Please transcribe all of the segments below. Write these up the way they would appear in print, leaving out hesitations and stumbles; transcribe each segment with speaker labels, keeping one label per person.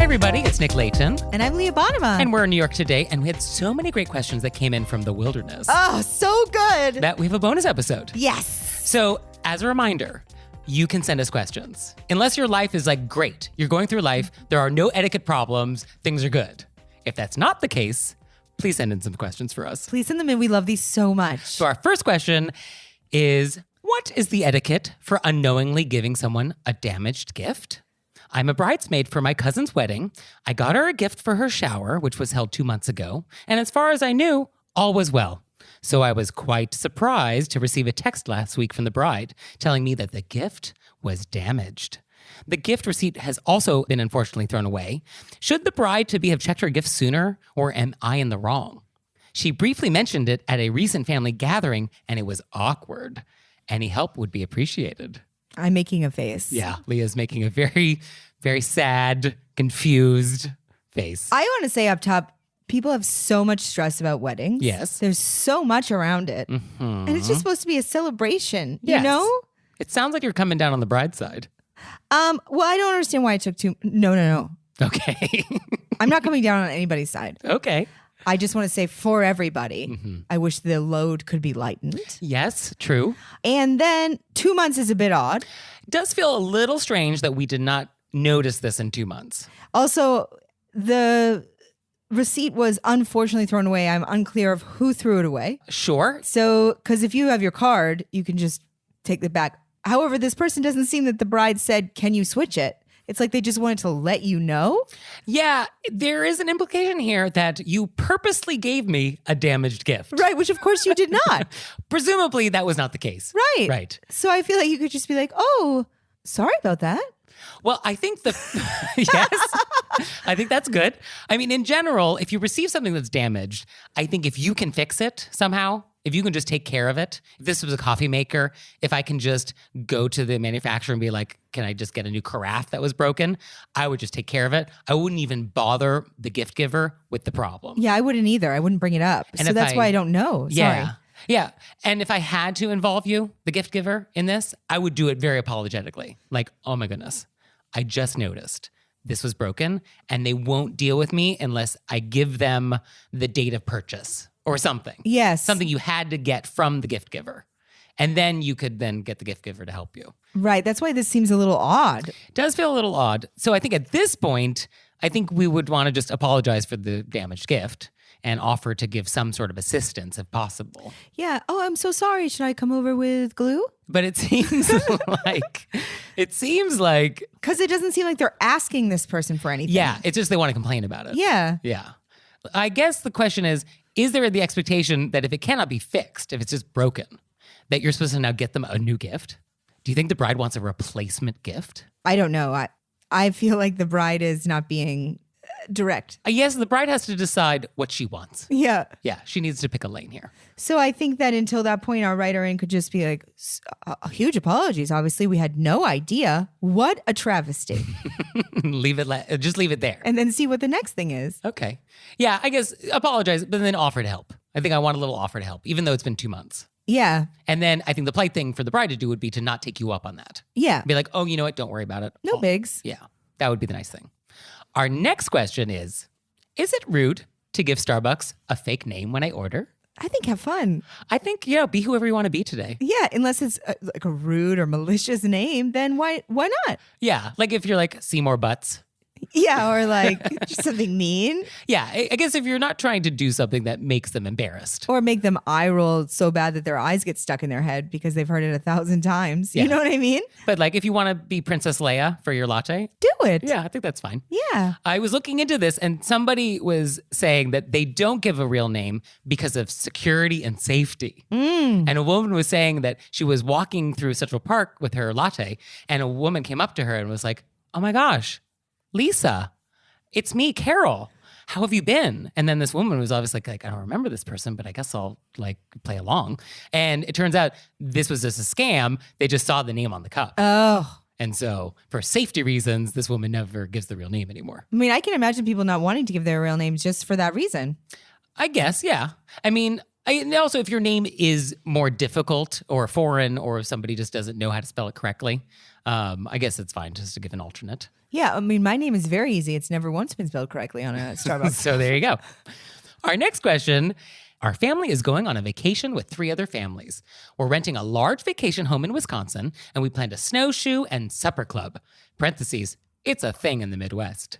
Speaker 1: everybody, it's Nick Layton.
Speaker 2: And I'm Leah Bonema.
Speaker 1: And we're in New York today, and we had so many great questions that came in from the wilderness.
Speaker 2: Oh, so good.
Speaker 1: That we have a bonus episode.
Speaker 2: Yes.
Speaker 1: So, as a reminder, you can send us questions. Unless your life is like great, you're going through life, there are no etiquette problems, things are good. If that's not the case, please send in some questions for us.
Speaker 2: Please send them in. We love these so much.
Speaker 1: So our first question is, what is the etiquette for unknowingly giving someone a damaged gift? I'm a bridesmaid for my cousin's wedding. I got her a gift for her shower, which was held 2 months ago. And as far as I knew, all was well. So I was quite surprised to receive a text last week from the bride telling me that the gift was damaged. The gift receipt has also been unfortunately thrown away. Should the bride-to-be have checked her gift sooner, or am I in the wrong? She briefly mentioned it at a recent family gathering, and it was awkward. Any help would be appreciated.
Speaker 2: I'm making a face.
Speaker 1: Yeah, Leah's making a very, very sad, confused face.
Speaker 2: I want to say up top, people have so much stress about weddings.
Speaker 1: Yes.
Speaker 2: There's so much around it.
Speaker 1: Mm-hmm.
Speaker 2: And it's just supposed to be a celebration,
Speaker 1: Yes.
Speaker 2: you know?
Speaker 1: It sounds like you're coming down on the bride's side.
Speaker 2: Well, I don't understand why it took No.
Speaker 1: Okay.
Speaker 2: I'm not coming down on anybody's side.
Speaker 1: Okay.
Speaker 2: I just want to say for everybody, I wish the load could be lightened.
Speaker 1: Yes, true.
Speaker 2: And then 2 months is a bit odd.
Speaker 1: It does feel a little strange that we did not notice this in 2 months.
Speaker 2: Also, the receipt was unfortunately thrown away. I'm unclear of who threw it away.
Speaker 1: Sure.
Speaker 2: So, because if you have your card, you can just take it back. However, this person doesn't seem that the bride said, can you switch it? It's like they just wanted to let you know.
Speaker 1: Yeah, there is an implication here that you purposely gave me a damaged gift.
Speaker 2: Right, which of course you did not.
Speaker 1: Presumably that was not the case.
Speaker 2: Right.
Speaker 1: Right.
Speaker 2: So I feel like you could just be like, oh, sorry about that.
Speaker 1: Well, I think yes, I think that's good. I mean, in general, if you receive something that's damaged, I think if you can fix it somehow, if you can just take care of it, if this was a coffee maker, if I can just go to the manufacturer and be like, can I just get a new carafe that was broken? I would just take care of it. I wouldn't even bother the gift giver with the problem.
Speaker 2: Yeah, I wouldn't either. I wouldn't bring it up.
Speaker 1: And
Speaker 2: so that's why I don't know.
Speaker 1: Yeah.
Speaker 2: Sorry.
Speaker 1: Yeah. And if I had to involve you, the gift giver, in this, I would do it very apologetically. Like, oh my goodness, I just noticed this was broken and they won't deal with me unless I give them the date of purchase or something.
Speaker 2: Yes.
Speaker 1: Something you had to get from the gift giver. And then you could then get the gift giver to help you.
Speaker 2: Right. That's why this seems a little odd.
Speaker 1: It does feel a little odd. So I think at this point, I think we would want to just apologize for the damaged gift and offer to give some sort of assistance if possible.
Speaker 2: Yeah. Oh, I'm so sorry. Should I come over with glue?
Speaker 1: But it seems like,
Speaker 2: Because it doesn't seem like they're asking this person for anything.
Speaker 1: yeah, it's just they want to complain about it.
Speaker 2: Yeah.
Speaker 1: Yeah. I guess the question is there the expectation that if it cannot be fixed, if it's just broken, that you're supposed to now get them a new gift? Do you think the bride wants a replacement gift?
Speaker 2: I don't know. I feel like the bride is not being direct.
Speaker 1: Yes, the bride has to decide what she wants.
Speaker 2: Yeah.
Speaker 1: Yeah, she needs to pick a lane here.
Speaker 2: So I think that until that point, our writer in could just be like, huge apologies. Obviously, we had no idea. What a travesty.
Speaker 1: Just leave it there.
Speaker 2: And then see what the next thing is.
Speaker 1: Okay. Yeah, I guess apologize, but then offer to help. I think I want a little offer to help, even though it's been 2 months.
Speaker 2: Yeah.
Speaker 1: And then I think the polite thing for the bride to do would be to not take you up on that.
Speaker 2: Yeah.
Speaker 1: Be like, oh, you know what? Don't worry about it.
Speaker 2: No bigs.
Speaker 1: Yeah, that would be the nice thing. Our next question is it rude to give Starbucks a fake name when I order?
Speaker 2: I think have fun.
Speaker 1: I think, be whoever you want to be today.
Speaker 2: Yeah. Unless it's like a rude or malicious name, then why not?
Speaker 1: Yeah, like if you're like Seymour Butts.
Speaker 2: Yeah. Or like just something mean.
Speaker 1: Yeah, I guess if you're not trying to do something that makes them embarrassed.
Speaker 2: Or make them eye roll so bad that their eyes get stuck in their head because they've heard it 1,000 times.
Speaker 1: Yeah.
Speaker 2: You know what I mean?
Speaker 1: But like if you want to be Princess Leia for your latte,
Speaker 2: Do it.
Speaker 1: yeah, I think that's fine.
Speaker 2: Yeah.
Speaker 1: I was looking into this and somebody was saying that they don't give a real name because of security and safety. And a woman was saying that she was walking through Central Park with her latte and a woman came up to her and was like, oh my gosh, Lisa, it's me, Carol. How have you been? And then this woman was obviously like, I don't remember this person, but I guess I'll like play along. And it turns out this was just a scam. They just saw the name on the cup.
Speaker 2: Oh.
Speaker 1: And so for safety reasons, this woman never gives the real name anymore.
Speaker 2: I mean, I can imagine people not wanting to give their real names just for that reason.
Speaker 1: I guess, yeah. I mean, and also if your name is more difficult or foreign or if somebody just doesn't know how to spell it correctly, I guess it's fine just to give an alternate.
Speaker 2: Yeah, I mean, my name is very easy. It's never once been spelled correctly on a Starbucks.
Speaker 1: So there you go. Our next question. Our family is going on a vacation with 3 other families. We're renting a large vacation home in Wisconsin, and we planned a snowshoe and supper club. Parentheses, it's a thing in the Midwest.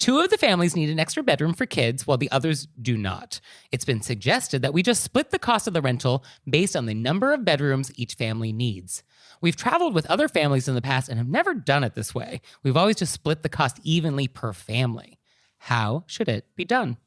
Speaker 1: 2 of the families need an extra bedroom for kids, while the others do not. It's been suggested that we just split the cost of the rental based on the number of bedrooms each family needs. We've traveled with other families in the past and have never done it this way. We've always just split the cost evenly per family. How should it be done?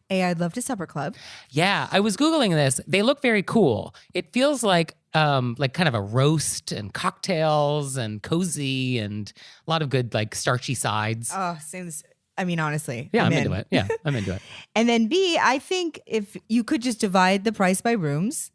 Speaker 2: I'd love to supper club.
Speaker 1: Yeah, I was Googling this. They look very cool. It feels like kind of a roast and cocktails and cozy and a lot of good like starchy sides.
Speaker 2: Oh, seems. I mean, honestly.
Speaker 1: Yeah, I'm into it. Yeah, I'm into it.
Speaker 2: And then B, I think if you could just divide the price by rooms,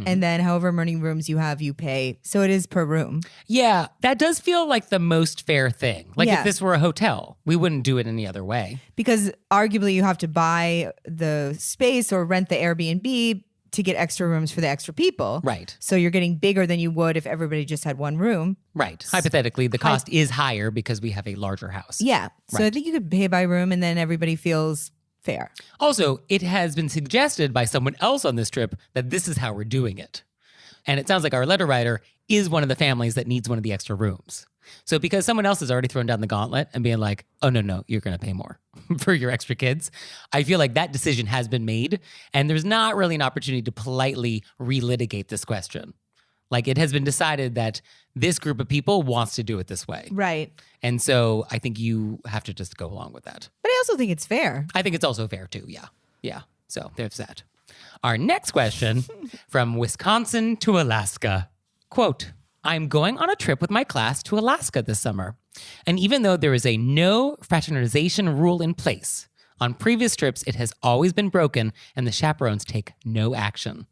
Speaker 2: and then however many rooms you have, you pay. So it is per room.
Speaker 1: Yeah, that does feel like the most fair thing. Like if this were a hotel, we wouldn't do it any other way.
Speaker 2: Because arguably you have to buy the space or rent the Airbnb to get extra rooms for the extra people.
Speaker 1: Right.
Speaker 2: So you're getting bigger than you would if everybody just had one room.
Speaker 1: Right. Hypothetically, the cost is higher because we have a larger house.
Speaker 2: Yeah. So I think you could pay by room and then everybody feels fair.
Speaker 1: Also, it has been suggested by someone else on this trip that this is how we're doing it. And it sounds like our letter writer is one of the families that needs one of the extra rooms. So because someone else has already thrown down the gauntlet and being like, oh, no, you're going to pay more for your extra kids, I feel like that decision has been made. And there's not really an opportunity to politely relitigate this question. Like it has been decided that this group of people wants to do it this way.
Speaker 2: Right.
Speaker 1: And so I think you have to just go along with that.
Speaker 2: But I also think it's fair.
Speaker 1: I think it's also fair too. Yeah. Yeah. So there's that. Our next question from Wisconsin to Alaska. Quote, I'm going on a trip with my class to Alaska this summer. And even though there is a no fraternization rule in place, on previous trips, it has always been broken and the chaperones take no action.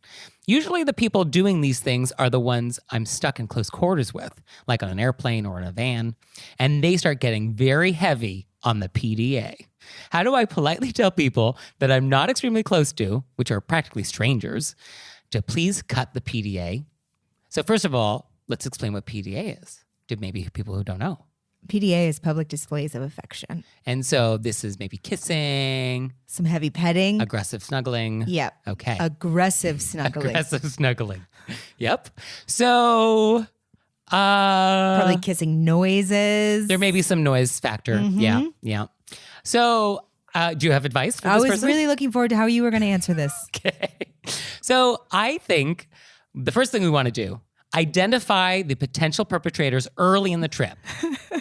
Speaker 1: Usually the people doing these things are the ones I'm stuck in close quarters with, like on an airplane or in a van, and they start getting very heavy on the PDA. How do I politely tell people that I'm not extremely close to, which are practically strangers, to please cut the PDA? So first of all, let's explain what PDA is to maybe people who don't know.
Speaker 2: PDA is public displays of affection.
Speaker 1: And so this is maybe kissing,
Speaker 2: some heavy petting,
Speaker 1: aggressive snuggling.
Speaker 2: Yep.
Speaker 1: Okay.
Speaker 2: Aggressive snuggling.
Speaker 1: Aggressive snuggling. Yep. So
Speaker 2: probably kissing noises.
Speaker 1: There may be some noise factor. Yeah. Yeah. So do you have advice for this person?
Speaker 2: I was really looking forward to how you were going to answer this.
Speaker 1: Okay. So I think the first thing we want to do, identify the potential perpetrators early in the trip.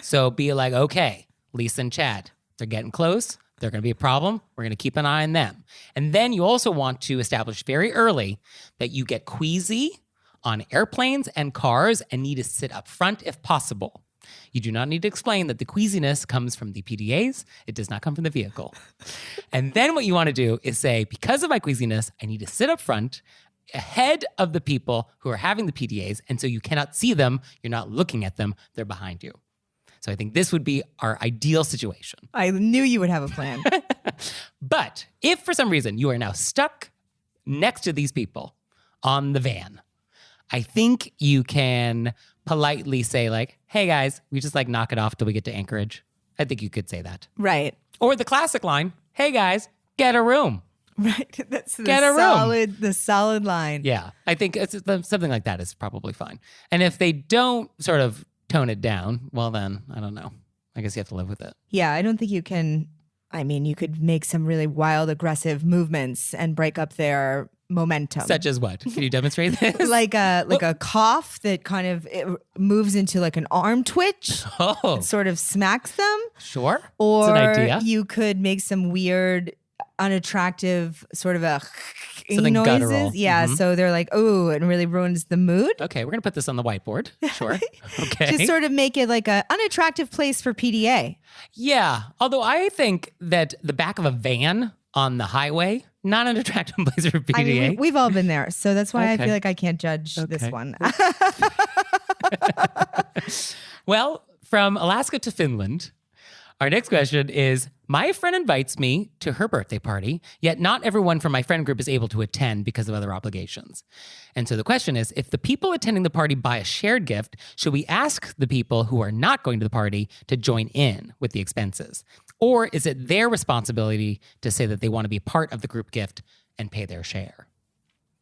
Speaker 1: So be like, okay, Lisa and Chad, they're getting close. They're going to be a problem. We're going to keep an eye on them. And then you also want to establish very early that you get queasy on airplanes and cars and need to sit up front if possible. You do not need to explain that the queasiness comes from the PDAs. It does not come from the vehicle. And then what you want to do is say, because of my queasiness, I need to sit up front ahead of the people who are having the PDAs. And so you cannot see them. You're not looking at them. They're behind you. So I think this would be our ideal situation.
Speaker 2: I knew you would have a plan.
Speaker 1: But if for some reason you are now stuck next to these people on the van, I think you can politely say like, hey guys, we just like knock it off till we get to Anchorage. I think you could say that.
Speaker 2: Right.
Speaker 1: Or the classic line, hey guys, get a room.
Speaker 2: Right. That's the solid line.
Speaker 1: Yeah. I think something like that is probably fine. And if they don't sort of tone it down, well then, I don't know. I guess you have to live with it.
Speaker 2: Yeah, I don't think you can. I mean, you could make some really wild, aggressive movements and break up their momentum.
Speaker 1: Such as what? Can you demonstrate this?
Speaker 2: like a cough that kind of it moves into like an arm twitch.
Speaker 1: Oh.
Speaker 2: Sort of smacks them.
Speaker 1: Sure.
Speaker 2: Or
Speaker 1: it's an idea.
Speaker 2: You could make some weird, unattractive sort of a
Speaker 1: something
Speaker 2: noises.
Speaker 1: Guttural.
Speaker 2: Yeah, so they're like, oh, and really ruins the mood.
Speaker 1: Okay, we're going to put this on the whiteboard. Sure. Okay.
Speaker 2: Just sort of make it like an unattractive place for PDA.
Speaker 1: Yeah, although I think that the back of a van on the highway, not an attractive place for PDA.
Speaker 2: I mean, we've all been there, so that's why I feel like I can't judge this one.
Speaker 1: Well, from Alaska to Finland, Our next question is, my friend invites me to her birthday party, yet not everyone from my friend group is able to attend because of other obligations. And so the question is, if the people attending the party buy a shared gift, should we ask the people who are not going to the party to join in with the expenses? Or is it their responsibility to say that they want to be part of the group gift and pay their share?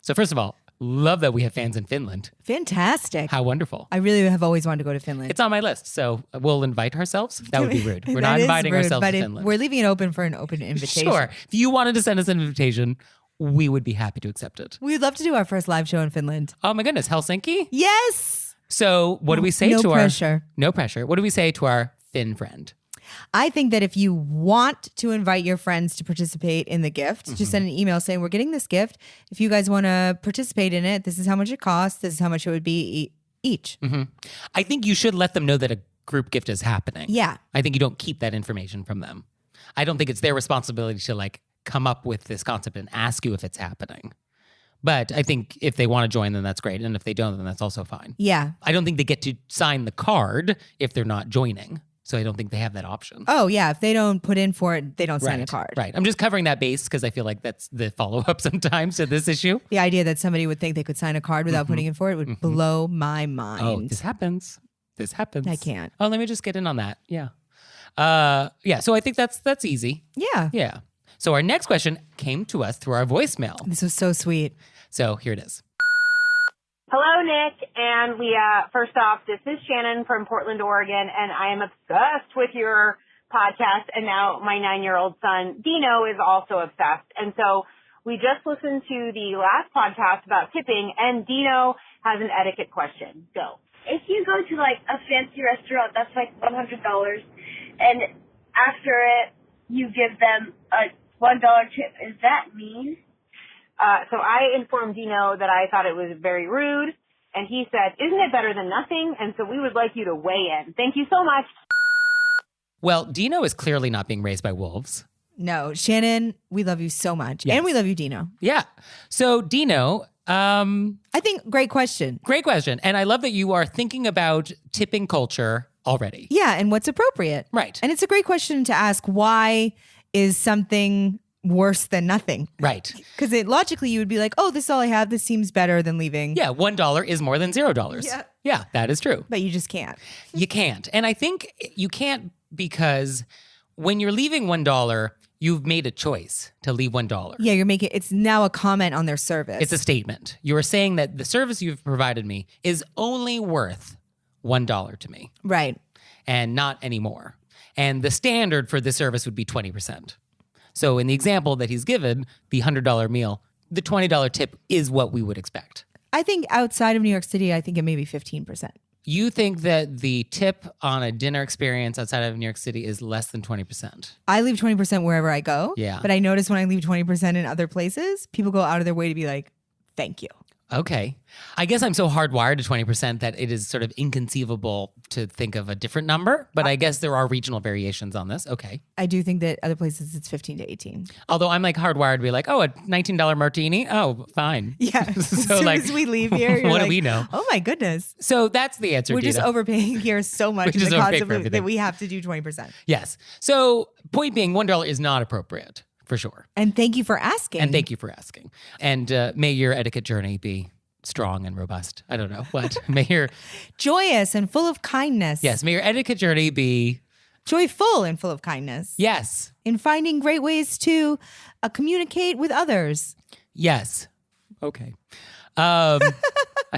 Speaker 1: So first of all, love that we have fans in Finland.
Speaker 2: Fantastic.
Speaker 1: How wonderful.
Speaker 2: I really have always wanted to go to Finland.
Speaker 1: It's on my list, so we'll invite ourselves. That would be rude. We're
Speaker 2: That
Speaker 1: not
Speaker 2: is
Speaker 1: inviting
Speaker 2: rude,
Speaker 1: ourselves
Speaker 2: but
Speaker 1: to Finland.
Speaker 2: We're leaving it open for an open invitation.
Speaker 1: Sure. If you wanted to send us an invitation, we would be happy to accept it.
Speaker 2: We'd love to do our first live show in Finland.
Speaker 1: Oh my goodness, Helsinki?
Speaker 2: Yes.
Speaker 1: So what do we say
Speaker 2: No
Speaker 1: to
Speaker 2: pressure.
Speaker 1: No pressure. What do we say to our Finn friend?
Speaker 2: I think that if you want to invite your friends to participate in the gift, just send an email saying, we're getting this gift. If you guys want to participate in it, this is how much it costs. This is how much it would be each.
Speaker 1: I think you should let them know that a group gift is happening.
Speaker 2: Yeah.
Speaker 1: I think you don't keep that information from them. I don't think it's their responsibility to like come up with this concept and ask you if it's happening. But I think if they want to join, then that's great. And if they don't, then that's also fine.
Speaker 2: Yeah.
Speaker 1: I don't think they get to sign the card if they're not joining. So I don't think they have that option.
Speaker 2: Oh, yeah. If they don't put in for it, they don't sign a card.
Speaker 1: Right. I'm just covering that base because I feel like that's the follow-up sometimes to this issue.
Speaker 2: The idea that somebody would think they could sign a card without putting in for it would blow my mind.
Speaker 1: Oh, this happens. This happens.
Speaker 2: I can't.
Speaker 1: Oh, let me just get in on that. Yeah. Yeah. So I think that's easy.
Speaker 2: Yeah.
Speaker 1: Yeah. So our next question came to us through our voicemail.
Speaker 2: This was so sweet.
Speaker 1: So here it is.
Speaker 3: Hello, Nick and Leah. First off, this is Shannon from Portland, Oregon, and I am obsessed with your podcast. And now my 9-year-old son, Dino, is also obsessed. And so we just listened to the last podcast about tipping, and Dino has an etiquette question. Go.
Speaker 4: If you go to like a fancy restaurant that's like $100, and after it you give them a $1 tip, is that mean?
Speaker 3: So I informed Dino that I thought it was very rude, and he said, isn't it better than nothing? And so we would like you to weigh in. Thank you so much.
Speaker 1: Well, Dino is clearly not being raised by wolves.
Speaker 2: No, Shannon, we love you so much.
Speaker 1: Yes.
Speaker 2: And we love you, Dino.
Speaker 1: Yeah. So Dino,
Speaker 2: I think great question.
Speaker 1: great question. And I love that you are thinking about tipping culture already.
Speaker 2: Yeah, and what's appropriate.
Speaker 1: Right.
Speaker 2: And it's a great question to ask, why is something worse than nothing?
Speaker 1: Right.
Speaker 2: Because logically you would be like, oh, this is all I have. This seems better than leaving.
Speaker 1: Yeah, $1 is more than $0.
Speaker 2: Yeah.
Speaker 1: Yeah, that is true.
Speaker 2: But you just can't.
Speaker 1: You can't. And I think you can't because when you're leaving $1, you've made a choice to leave $1.
Speaker 2: Yeah, it's now a comment on their service.
Speaker 1: It's a statement. You are saying that the service you've provided me is only worth $1 to me
Speaker 2: right.
Speaker 1: and not anymore. And the standard for this service would be 20%. So in the example that he's given, the $100 meal, the $20 tip is what we would expect.
Speaker 2: I think outside of New York City, I think it may be 15%.
Speaker 1: You think that the tip on a dinner experience outside of New York City is less than 20%?
Speaker 2: I leave 20% wherever I go.
Speaker 1: Yeah.
Speaker 2: But I notice when I leave 20% in other places, people go out of their way to be like, thank you.
Speaker 1: Okay. I guess I'm so hardwired to 20% that it is sort of inconceivable to think of a different number, but I guess there are regional variations on this. Okay.
Speaker 2: I do think that other places it's 15 to 18.
Speaker 1: Although I'm like hardwired to be like, oh, a $19 martini? Oh, fine.
Speaker 2: Yeah. As
Speaker 1: So
Speaker 2: soon
Speaker 1: like,
Speaker 2: as we leave here, you're
Speaker 1: what do
Speaker 2: like,
Speaker 1: we know?
Speaker 2: Oh my goodness.
Speaker 1: So that's the answer,
Speaker 2: We're just
Speaker 1: Dina.
Speaker 2: overpaying here so much
Speaker 1: We
Speaker 2: in
Speaker 1: just
Speaker 2: the
Speaker 1: overpay
Speaker 2: concept
Speaker 1: for
Speaker 2: that
Speaker 1: everything.
Speaker 2: we have to do 20%.
Speaker 1: Yes. So point being, $1 is not appropriate for sure.
Speaker 2: And thank you for asking.
Speaker 1: And thank you for asking. And may your etiquette journey be strong and robust. I don't know what. May your
Speaker 2: Joyous and full of kindness.
Speaker 1: yes, may your etiquette journey be
Speaker 2: Joyful and full of kindness.
Speaker 1: yes,
Speaker 2: In finding great ways to communicate with others.
Speaker 1: yes. Okay. I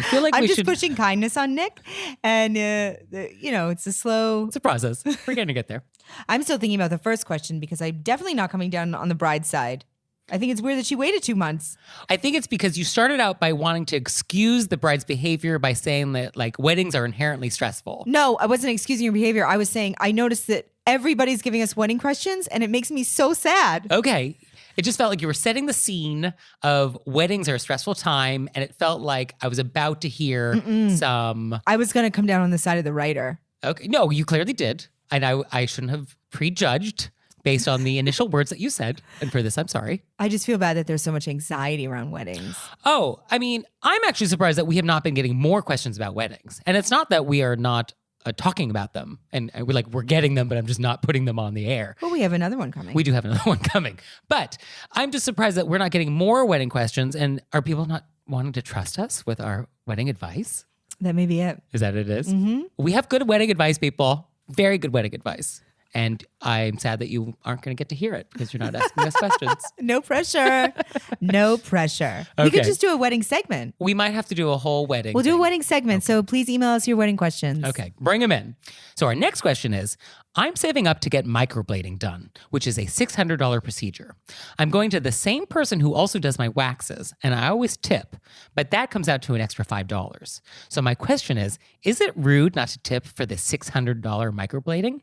Speaker 1: feel like
Speaker 2: I'm
Speaker 1: we
Speaker 2: just
Speaker 1: should.
Speaker 2: pushing kindness on Nick. And, it's a slow.
Speaker 1: It's a process. We're going to get there.
Speaker 2: I'm still thinking about the first question because I'm definitely not coming down on the bride's side. I think it's weird that she waited 2 months.
Speaker 1: I think it's because you started out by wanting to excuse the bride's behavior by saying that like weddings are inherently stressful.
Speaker 2: No, I wasn't excusing your behavior. I was saying I noticed that everybody's giving us wedding questions and it makes me so sad.
Speaker 1: Okay. It just felt like you were setting the scene of weddings are a stressful time, and it felt like I was about to hear some.
Speaker 2: I was going to come down on the side of the writer.
Speaker 1: Okay, no, you clearly did, and I shouldn't have prejudged based on the initial words that you said, and for this, I'm sorry.
Speaker 2: I just feel bad that there's so much anxiety around weddings.
Speaker 1: Oh, I mean, I'm actually surprised that we have not been getting more questions about weddings, and it's not that we are not talking about them. And we're getting them, but I'm just not putting them on the air.
Speaker 2: Well, we have another one coming.
Speaker 1: We do have another one coming. But I'm just surprised that we're not getting more wedding questions. And are people not wanting to trust us with our wedding advice?
Speaker 2: That may be it.
Speaker 1: Is that what it is? Mm-hmm. We have good wedding advice, people. Very good wedding advice. And I'm sad that you aren't going to get to hear it because you're not asking us questions.
Speaker 2: No pressure. No pressure. We
Speaker 1: Okay.
Speaker 2: could just do a wedding segment.
Speaker 1: We might have to do a whole wedding.
Speaker 2: We'll do
Speaker 1: thing.
Speaker 2: a wedding segment. So please email us your wedding questions.
Speaker 1: Okay, bring them in. So our next question is, I'm saving up to get microblading done, which is a $600 procedure. I'm going to the same person who also does my waxes, and I always tip, but that comes out to an extra $5. So my question is it rude not to tip for the $600 microblading?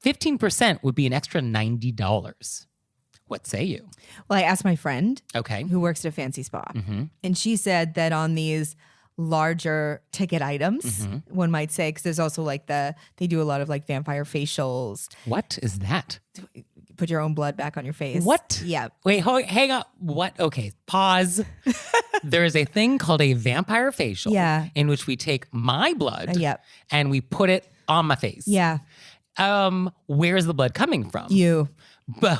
Speaker 1: 15% would be an extra $90. What say you?
Speaker 2: Well, I asked my friend
Speaker 1: Okay.
Speaker 2: who works at a fancy spa, and she said that on these larger ticket items, one might say, because there's also like they do a lot of like vampire facials,
Speaker 1: What is that?
Speaker 2: put your own blood back on your face.
Speaker 1: What?
Speaker 2: Yeah.
Speaker 1: Wait, hang on. What? Okay, pause. There is a thing called a vampire facial in which we take my blood
Speaker 2: Yep.
Speaker 1: and we put it on my face.
Speaker 2: Yeah.
Speaker 1: Where's the blood coming from?
Speaker 2: You.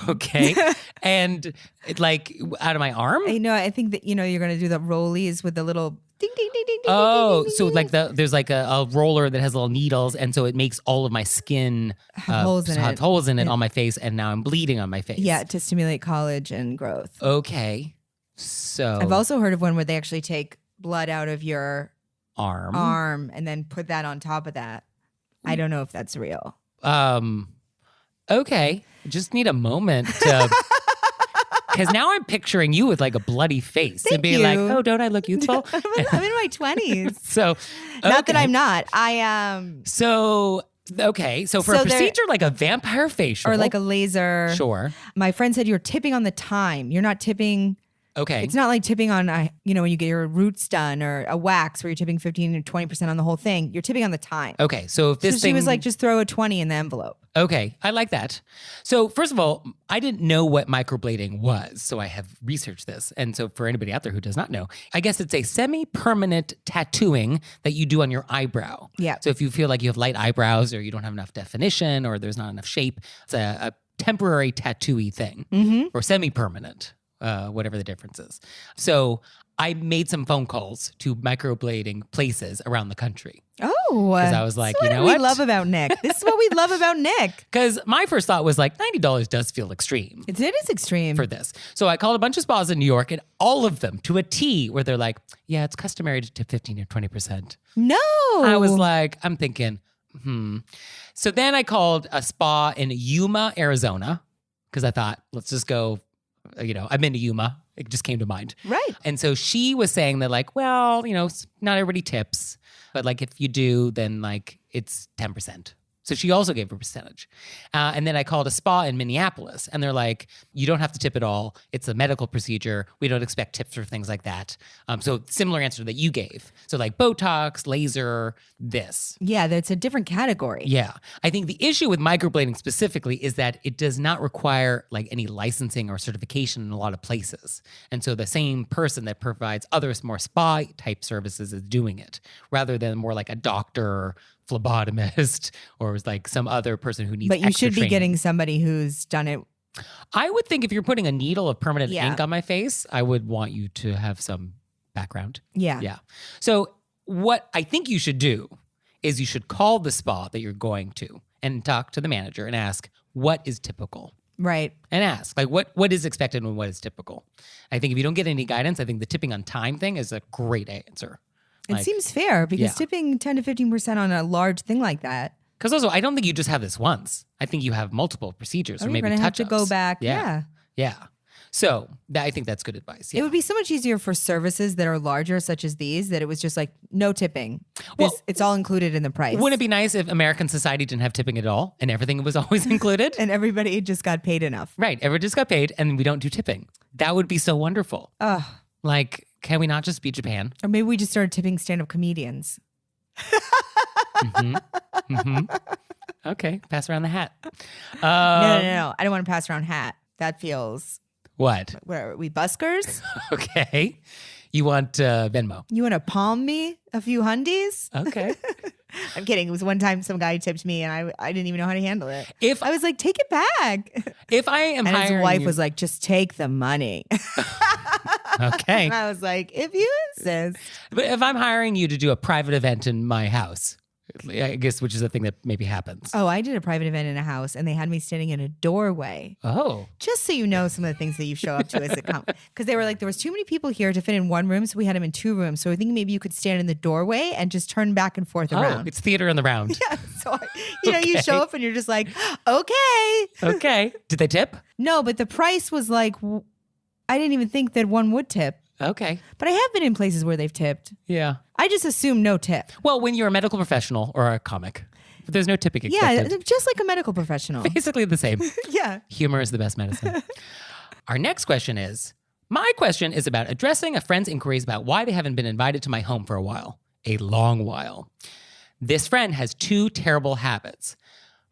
Speaker 1: Okay. And like out of my arm?
Speaker 2: I think that, you're going to do the rollies with the little ding, ding, ding, ding, ding.
Speaker 1: Oh,
Speaker 2: ding, ding,
Speaker 1: so
Speaker 2: ding,
Speaker 1: like there's like a roller that has little needles, and so it makes all of my skin
Speaker 2: Have holes in
Speaker 1: have
Speaker 2: it.
Speaker 1: holes in it on my face, and now I'm bleeding on my face.
Speaker 2: Yeah, to stimulate collagen growth.
Speaker 1: Okay. So
Speaker 2: I've also heard of one where they actually take blood out of your
Speaker 1: arm.
Speaker 2: arm and then put that on top of that. I don't know if that's real.
Speaker 1: Okay. Just need a moment to. Because now I'm picturing you with like a bloody face and
Speaker 2: Thank
Speaker 1: being
Speaker 2: you.
Speaker 1: like, oh, don't I look youthful?
Speaker 2: I'm in my 20s.
Speaker 1: So,
Speaker 2: Not that
Speaker 1: okay.
Speaker 2: I'm not. I am.
Speaker 1: So, okay. So for
Speaker 2: So
Speaker 1: a
Speaker 2: there-
Speaker 1: procedure like a vampire facial.
Speaker 2: Or like a laser.
Speaker 1: Sure.
Speaker 2: My friend said you're tipping on the time. You're not tipping.
Speaker 1: Okay.
Speaker 2: It's not like tipping on, when you get your roots done or a wax where you're tipping 15 to 20% on the whole thing. You're tipping on the time.
Speaker 1: Okay. So if this
Speaker 2: So
Speaker 1: thing.
Speaker 2: she was like, just throw a 20 in the envelope.
Speaker 1: Okay, I like that. So first of all, I didn't know what microblading was, so I have researched this. And so for anybody out there who does not know, I guess it's a semi-permanent tattooing that you do on your eyebrow.
Speaker 2: Yeah.
Speaker 1: So if you feel like you have light eyebrows or you don't have enough definition or there's not enough shape, it's a temporary tattooey thing or semi-permanent, whatever the difference is. So I made some phone calls to microblading places around the country.
Speaker 2: Oh.
Speaker 1: Because I was like,
Speaker 2: so
Speaker 1: you know
Speaker 2: what?
Speaker 1: what?
Speaker 2: We love about Nick. This is what we love about Nick.
Speaker 1: Because my first thought was like, $90 does feel extreme.
Speaker 2: It is extreme.
Speaker 1: For this. So I called a bunch of spas in New York and all of them to a T where they're like, yeah, it's customary to tip 15 or 20%.
Speaker 2: No.
Speaker 1: I was like, I'm thinking, So then I called a spa in Yuma, Arizona, because I thought, let's just go, I've been to Yuma. It just came to mind.
Speaker 2: Right.
Speaker 1: And so she was saying that like, well, not everybody tips, but like if you do, then like it's 10%. So she also gave a percentage. And then I called a spa in Minneapolis and they're like, you don't have to tip at all. It's a medical procedure. We don't expect tips for things like that. So similar answer that you gave. So like Botox, laser, this.
Speaker 2: Yeah, that's a different category.
Speaker 1: Yeah. I think the issue with microblading specifically is that it does not require like any licensing or certification in a lot of places. And so the same person that provides other more spa type services is doing it rather than more like a doctor, phlebotomist, or like some other person who needs
Speaker 2: But you
Speaker 1: extra
Speaker 2: should be
Speaker 1: training.
Speaker 2: getting somebody who's done it.
Speaker 1: I would think if you're putting a needle of permanent
Speaker 2: Yeah.
Speaker 1: ink on my face, I would want you to have some background.
Speaker 2: Yeah.
Speaker 1: Yeah. So what I think you should do is you should call the spa that you're going to and talk to the manager and ask, what is typical?
Speaker 2: Right.
Speaker 1: And ask, like, what is expected and what is typical? I think if you don't get any guidance, I think the tipping on time thing is a great answer.
Speaker 2: It seems fair because
Speaker 1: yeah.
Speaker 2: tipping 10 to 15% on a large thing like that.
Speaker 1: Because also, I don't think you just have this once. I think you have multiple procedures or
Speaker 2: You're
Speaker 1: maybe
Speaker 2: going to have
Speaker 1: touch-ups.
Speaker 2: to go back. Yeah.
Speaker 1: Yeah. So I think that's good advice.
Speaker 2: It
Speaker 1: Yeah.
Speaker 2: would be so much easier for services that are larger, such as these, that it was just like no tipping.
Speaker 1: Well,
Speaker 2: It's all included in the price.
Speaker 1: Wouldn't it be nice if American society didn't have tipping at all and everything was always included?
Speaker 2: And everybody just got paid enough.
Speaker 1: Right. Everyone just got paid and we don't do tipping. That would be so wonderful.
Speaker 2: Ugh.
Speaker 1: Like, can we not just be Japan?
Speaker 2: Or maybe we just started tipping stand-up comedians.
Speaker 1: Okay. Pass around the hat.
Speaker 2: No. I don't want to pass around hat. That feels,
Speaker 1: What?
Speaker 2: what are we, buskers?
Speaker 1: Okay. You want Venmo?
Speaker 2: You want to palm me a few hundies?
Speaker 1: Okay.
Speaker 2: I'm kidding. It was one time some guy tipped me and I didn't even know how to handle it.
Speaker 1: If
Speaker 2: I was like, take it back.
Speaker 1: If I am
Speaker 2: and
Speaker 1: hiring
Speaker 2: his wife
Speaker 1: you-
Speaker 2: was like, just take the money.
Speaker 1: Okay.
Speaker 2: And I was like, if you insist.
Speaker 1: But if I'm hiring you to do a private event in my house, I guess, which is a thing that maybe happens.
Speaker 2: Oh, I did a private event in a house and they had me standing in a doorway.
Speaker 1: Oh.
Speaker 2: Just so you know some of the things that you show up to as a because they were like, there was too many people here to fit in one room, so we had them in 2 rooms. So I think maybe you could stand in the doorway and just turn back and forth
Speaker 1: Oh,
Speaker 2: around.
Speaker 1: it's theater in the round.
Speaker 2: Yeah, so you
Speaker 1: Okay.
Speaker 2: show up and you're just like, okay.
Speaker 1: Okay. Did they tip?
Speaker 2: No, but the price was like, I didn't even think that one would tip.
Speaker 1: Okay.
Speaker 2: But I have been in places where they've tipped.
Speaker 1: Yeah.
Speaker 2: I just assume no tip.
Speaker 1: Well, when you're a medical professional or a comic, there's no tipping
Speaker 2: Yeah,
Speaker 1: expected.
Speaker 2: just like a medical professional.
Speaker 1: Basically the same.
Speaker 2: Yeah.
Speaker 1: Humor is the best medicine. Our next question is, my question is about addressing a friend's inquiries about why they haven't been invited to my home for a while. A long while. This friend has 2 terrible habits.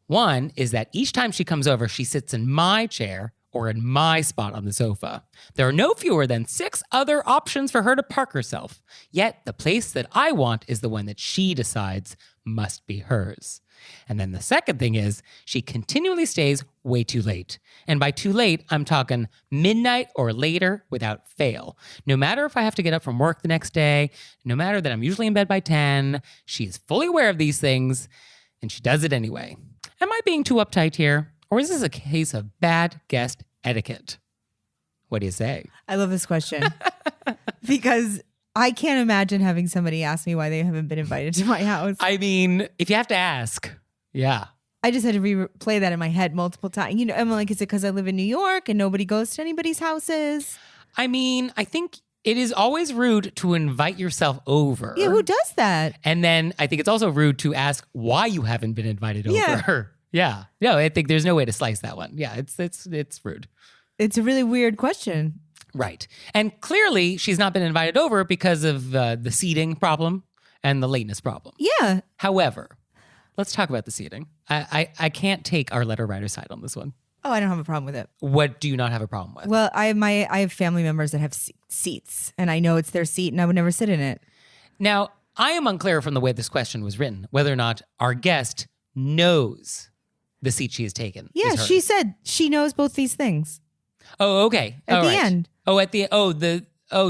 Speaker 1: One is that each time she comes over, she sits in my chair or in my spot on the sofa. There are no fewer than 6 other options for her to park herself. Yet the place that I want is the one that she decides must be hers. And then the second thing is she continually stays way too late. And by too late, I'm talking midnight or later without fail. No matter if I have to get up from work the next day, no matter that I'm usually in bed by 10, she's fully aware of these things and she does it anyway. Am I being too uptight here? Or is this a case of bad guest etiquette? What do you say?
Speaker 2: I love this question because I can't imagine having somebody ask me why they haven't been invited to my house.
Speaker 1: I mean, if you have to ask, yeah.
Speaker 2: I just had to replay that in my head multiple times. I'm like, is it because I live in New York and nobody goes to anybody's houses?
Speaker 1: I mean, I think it is always rude to invite yourself over.
Speaker 2: Yeah, who does that?
Speaker 1: And then I think it's also rude to ask why you haven't been invited
Speaker 2: Yeah.
Speaker 1: over. Yeah. No, I think there's no way to slice that one. Yeah, it's rude.
Speaker 2: It's a really weird question.
Speaker 1: Right. And clearly she's not been invited over because of the seating problem and the lateness problem.
Speaker 2: Yeah.
Speaker 1: However, let's talk about the seating. I can't take our letter writer side on this one.
Speaker 2: Oh, I don't have a problem with it.
Speaker 1: What do you not have a problem with?
Speaker 2: Well, I have family members that have seats and I know it's their seat and I would never sit in it.
Speaker 1: Now, I am unclear from the way this question was written whether or not our guest knows the seat she has taken.
Speaker 2: Yeah,
Speaker 1: is hers.
Speaker 2: she said she knows both these things.
Speaker 1: Oh, okay.
Speaker 2: At
Speaker 1: All
Speaker 2: the
Speaker 1: right.
Speaker 2: end.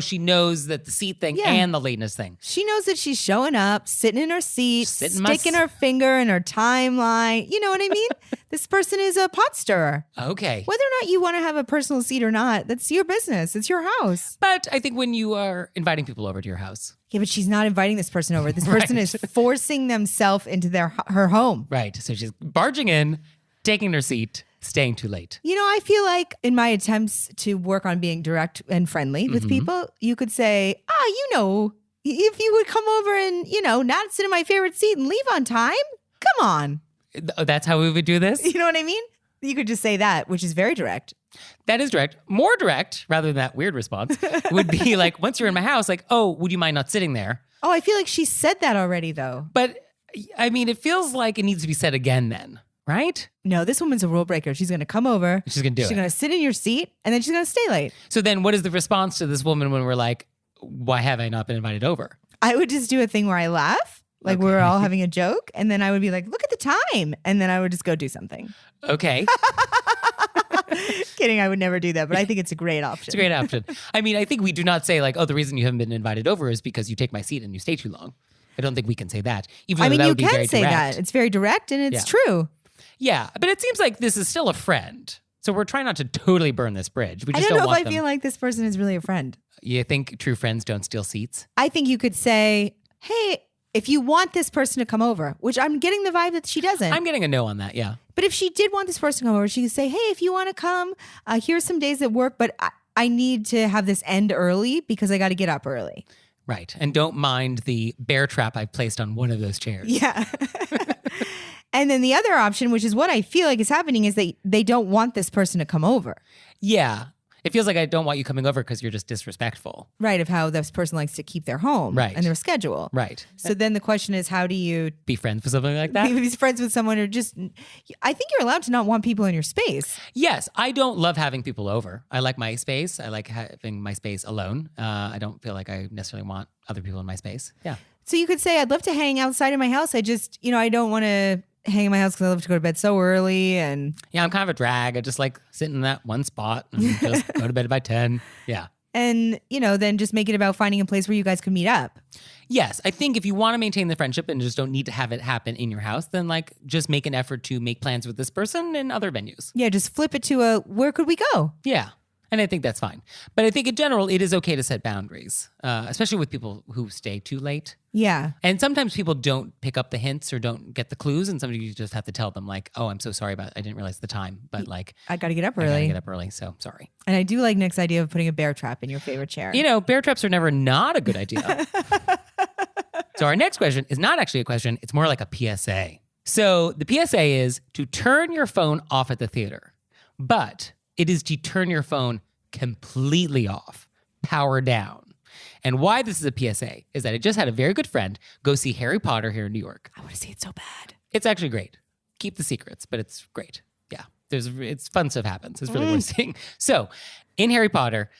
Speaker 1: She knows that the seat thing
Speaker 2: Yeah.
Speaker 1: and the lateness thing.
Speaker 2: She knows that she's showing up, sitting in her seat,
Speaker 1: Sit in my
Speaker 2: sticking her finger in her timeline. You know what I mean? This person is a pot stirrer.
Speaker 1: Okay.
Speaker 2: Whether or not you want to have a personal seat or not, that's your business. It's your house.
Speaker 1: But I think when you are inviting people over to your house,
Speaker 2: Yeah, but she's not inviting this person over. This person
Speaker 1: Right.
Speaker 2: is forcing themselves into her home.
Speaker 1: right? So she's barging in, taking her seat, staying too late.
Speaker 2: I feel like in my attempts to work on being direct and friendly with people, you could say, if you would come over and, not sit in my favorite seat and leave on time, come on.
Speaker 1: That's how we would do this?
Speaker 2: You know what I mean? You could just say that, which is very direct.
Speaker 1: That is direct. More direct, rather than that weird response, would be like, once you're in my house, like, oh, would you mind not sitting there?
Speaker 2: Oh, I feel like she said that already, though.
Speaker 1: But I mean, it feels like it needs to be said again then, right?
Speaker 2: No, this woman's a rule breaker. She's going to come over.
Speaker 1: She's going to do
Speaker 2: She's
Speaker 1: it.
Speaker 2: going to sit in your seat, and then she's going to stay late.
Speaker 1: So then what is the response to this woman when we're like, why have I not been invited over?
Speaker 2: I would just do a thing where I laugh, like we're all having a joke, and then I would be like, look at the time. And then I would just go do something.
Speaker 1: Okay.
Speaker 2: Kidding, I would never do that, but I think it's a great option.
Speaker 1: It's a great option. I mean, I think we do not say like, oh, the reason you haven't been invited over is because you take my seat and you stay too long. I don't think we can say that. Even though that
Speaker 2: you
Speaker 1: would be
Speaker 2: can
Speaker 1: very
Speaker 2: say
Speaker 1: direct.
Speaker 2: that. It's very direct and it's true.
Speaker 1: Yeah, but it seems like this is still a friend. So we're trying not to totally burn this bridge. We
Speaker 2: I
Speaker 1: just
Speaker 2: don't know if
Speaker 1: want
Speaker 2: I
Speaker 1: them.
Speaker 2: feel like this person is really a friend.
Speaker 1: You think true friends don't steal seats?
Speaker 2: I think you could say, hey, if you want this person to come over, which I'm getting the vibe that she doesn't.
Speaker 1: I'm getting a no on that, yeah.
Speaker 2: But if she did want this person to come over, she could say, hey, if you want to come, here's some days at work, but I need to have this end early because I got to get up early.
Speaker 1: Right. And don't mind the bear trap I've placed on one of those chairs.
Speaker 2: Yeah. And then the other option, which is what I feel like is happening, is that they don't want this person to come over.
Speaker 1: Yeah. It feels like I don't want you coming over because you're just disrespectful.
Speaker 2: Right, of how this person likes to keep their home
Speaker 1: Right.
Speaker 2: and their schedule.
Speaker 1: Right.
Speaker 2: So then the question is, how do you
Speaker 1: Be friends with something like that?
Speaker 2: be friends with someone or just, I think you're allowed to not want people in your space.
Speaker 1: Yes, I don't love having people over. I like my space. I like having my space alone. I don't feel like I necessarily want other people in my space. Yeah.
Speaker 2: So you could say, I'd love to hang outside of my house. I just, I don't want to hang in my house because I love to go to bed so early. And
Speaker 1: Yeah, I'm kind of a drag. I just like sit in that one spot and just go to bed by 10. Yeah.
Speaker 2: And, then just make it about finding a place where you guys can meet up.
Speaker 1: Yes, I think if you want to maintain the friendship and just don't need to have it happen in your house, then like just make an effort to make plans with this person in other venues.
Speaker 2: Yeah, just flip it to where could we go?
Speaker 1: Yeah. And I think that's fine. But I think in general, it is okay to set boundaries, especially with people who stay too late.
Speaker 2: Yeah.
Speaker 1: And sometimes people don't pick up the hints or don't get the clues. And sometimes you just have to tell them like, oh, I'm so sorry I didn't realize the time. But like,
Speaker 2: I got to get up
Speaker 1: I gotta
Speaker 2: early.
Speaker 1: get up early. So sorry.
Speaker 2: And I do like Nick's idea of putting a bear trap in your favorite chair.
Speaker 1: Bear traps are never not a good idea. So our next question is not actually a question. It's more like a PSA. So the PSA is to turn your phone off at the theater, but it is to turn your phone completely off, power down. And why this is a PSA is that I just had a very good friend go see Harry Potter here in New York.
Speaker 2: I want to see it so bad.
Speaker 1: It's actually great. Keep the secrets, but it's great. Yeah, it's fun stuff happens. It's really worth seeing. So in Harry Potter,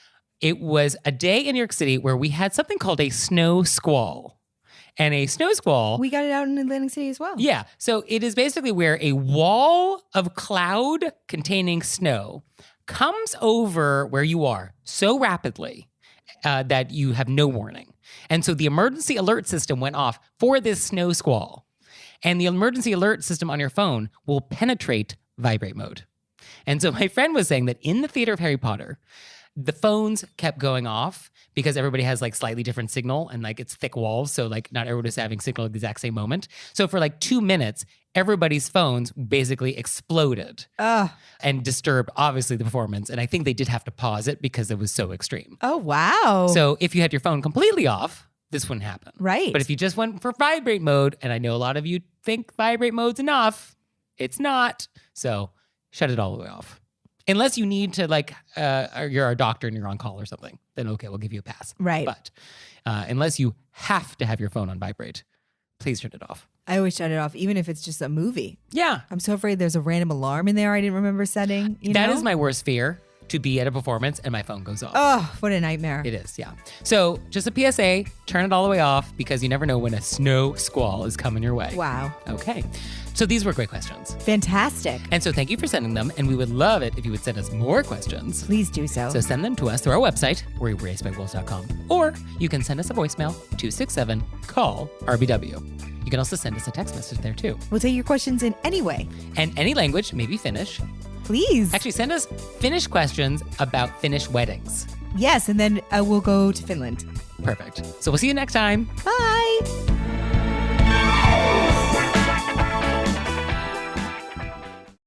Speaker 1: it was a day in New York City where we had something called a snow squall. And a snow squall.
Speaker 2: We got it out in Atlantic City as well.
Speaker 1: Yeah. So it is basically where a wall of cloud containing snow comes over where you are so rapidly that you have no warning. And so the emergency alert system went off for this snow squall. And the emergency alert system on your phone will penetrate vibrate mode. And so my friend was saying that in the theater of Harry Potter, the phones kept going off because everybody has like slightly different signal and like it's thick walls. So like not everybody's having signal at the exact same moment. So for like 2 minutes, everybody's phones basically exploded and disturbed obviously the performance. And I think they did have to pause it because it was so extreme.
Speaker 2: Oh, wow.
Speaker 1: So if you had your phone completely off, this wouldn't happen.
Speaker 2: Right.
Speaker 1: But if you just went for vibrate mode, and I know a lot of you think vibrate mode's enough, it's not. So shut it all the way off. Unless you need to you're a doctor and you're on call or something, then okay, we'll give you a pass.
Speaker 2: Right.
Speaker 1: But unless you have to have your phone on vibrate, please turn it off.
Speaker 2: I always shut it off, even if it's just a movie.
Speaker 1: Yeah.
Speaker 2: I'm so afraid there's a random alarm in there I didn't remember setting.
Speaker 1: That is my worst fear, to be at a performance and my phone goes off.
Speaker 2: Oh, what a nightmare.
Speaker 1: It is, yeah. So just a PSA, turn it all the way off because you never know when a snow squall is coming your way.
Speaker 2: Wow.
Speaker 1: Okay. So these were great questions.
Speaker 2: Fantastic.
Speaker 1: And so thank you for sending them. And we would love it if you would send us more questions.
Speaker 2: Please do so.
Speaker 1: So send them to us through our website, wereerasedbywolves.com. Or you can send us a voicemail, 267-CALL-RBW. You can also send us a text message there too.
Speaker 2: We'll take your questions in any way.
Speaker 1: And any language, maybe Finnish.
Speaker 2: Please.
Speaker 1: Actually, send us Finnish questions about Finnish weddings.
Speaker 2: Yes, and then we'll go to Finland.
Speaker 1: Perfect. So we'll see you next time.
Speaker 2: Bye.